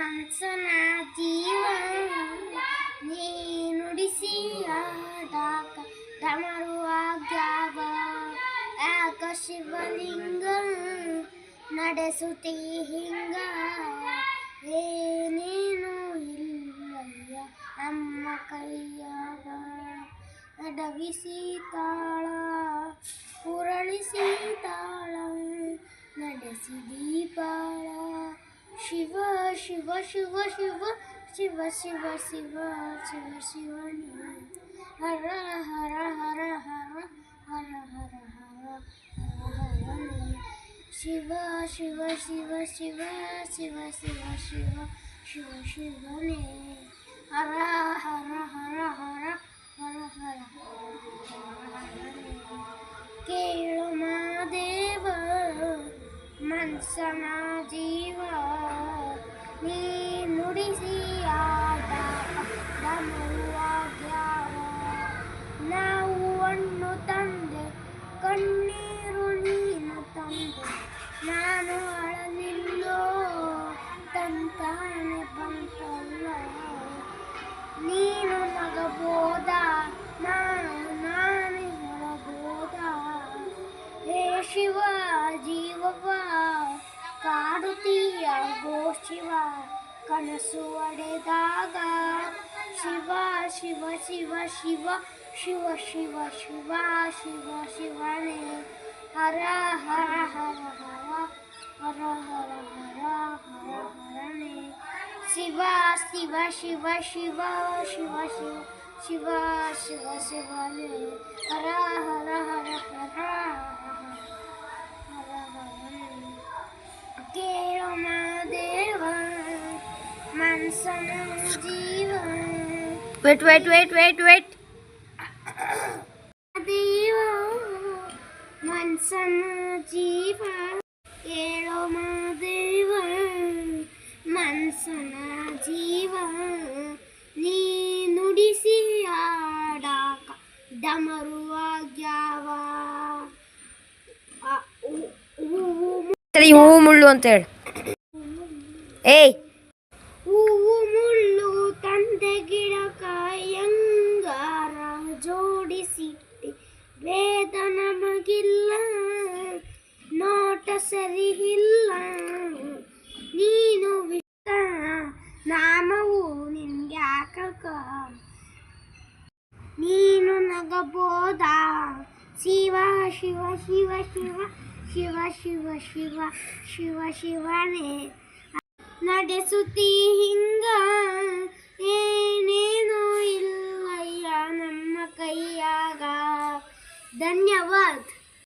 ಮನ್ಸನ ಜೀವ ನೀ ನುಡಿಸಿ ಆಡಾಕ ಡಮರುವಾಗ್ಯಾವ ಯಾಕ ಶಿವಲಿಂಗ ನಡೆಸುತ್ತೀ ಹಿಂಗ ಏನೇನು ಇಲ್ಲಯ್ಯ ನಮ್ಮ ಕೈಯಾಗ ನಡವಿಸಿ ತಾಳ ಉರಳಿಸಿ ತಾಳ ನಡೆಸಿ ದೀಪಾಳ ಶಿವ ಶಿವ ಶಿವ ಶಿವ ಶಿವ ಶಿವ ಶಿವ ಶಿವ ಶಿವನೇ ಹರ ಹರ ಹರ ಹರ ಹರ ಹರ ಹರ ಹರನೇ ಶಿವ ಶಿವ ಶಿವ ಶಿವ ಶಿವ ಶಿವ ಶಿವ ಶಿವ ಶಿವನೇ ಹರ ಹರ ಹರ ಹರ ಹರ ಹರ ಹರನೇ ಕೇಳು ಮಾದೇವ ಮನ್ಸನ ಜೀವ ನೀ ನುಡಿಸಿ ಆಟ ಡಮರುವಾಗ್ಯಾವ ನಾವು ಹಣ್ಣು ತಂದೆ ಕಣ್ಣೀರು ನೀನು ತಂದೆ ನಾನು ಅಳಲಿಲ್ಲೋ ತಂತಾನೆ ಬಂತಲ್ಲ ನೀನು ನಗಬೋದ ನಾನೇ ಹೊರಬೋದ ಹೇ ಶಿವ ಜೀವವ ಕಾಡುತ್ತೀಯ ಗೋ ಶಿವ ಕನಸು ಒಡೆದಾಗ ಶಿವ ಶಿವ ಶಿವ ಶಿವ ಶಿವ ಶಿವ ಶಿವ ಶಿವ ಶಿವನೇ ಹರ ಹರ ಹರ ಹರ ಹರ ಹರ ಹರ ಹರ ಹರನೇ ಶಿವ ಶಿವ ಶಿವ ಶಿವ ಶಿವ ಶಿವ ಶಿವ ಶಿವ ಶಿವನೇ ಹರ ಹರ ಹರ ಹರ ಹರ ಹರನೇ ಕೇಳು ಮಾದೇವ ಮನ್ಸನ ಜೀವ ವೇಟ್ ದೇವ ಮನ್ಸನ ಜೀವ ಕೇಳೋ ಮಾದೇವ ಮನ್ಸನ ಜೀವ ನೀ ನುಡಿಸಿ ಆಡಾಕ ಡಮರುವಾಗ್ಯಾವ ಹೂ ಮುಳ್ಳು ಅಂತ ಹೇಳಿ ಏಯ್ ಹೂವು ಮುಳ್ಳು ತಂದೆ ಗಿಡಕ ಯಂಗಾರ ಜೋಡಿಸಿಟ್ಟಿ ವೇದ ನಮಗಿಲ್ಲ ನೋಟ ಸರಿ ಇಲ್ಲ ನೀನು ವಿಷ್ಟ ನಾಮವು ನಿನ್ಗ್ಯಾಕ ನೀನು ನಗಬೋದ ಶಿವ ಶಿವ ಶಿವ ಶಿವ ಶಿವ ಶಿವ ಶಿವ ಶಿವ ಶಿವನೇ ನಡೆಸುತ್ತೀ ಹಿಂಗ ಏನೇನೋ ಇಲ್ಲಯ್ಯ ನಮ್ಮ ಕೈಯಾಗ ಧನ್ಯವಾದ.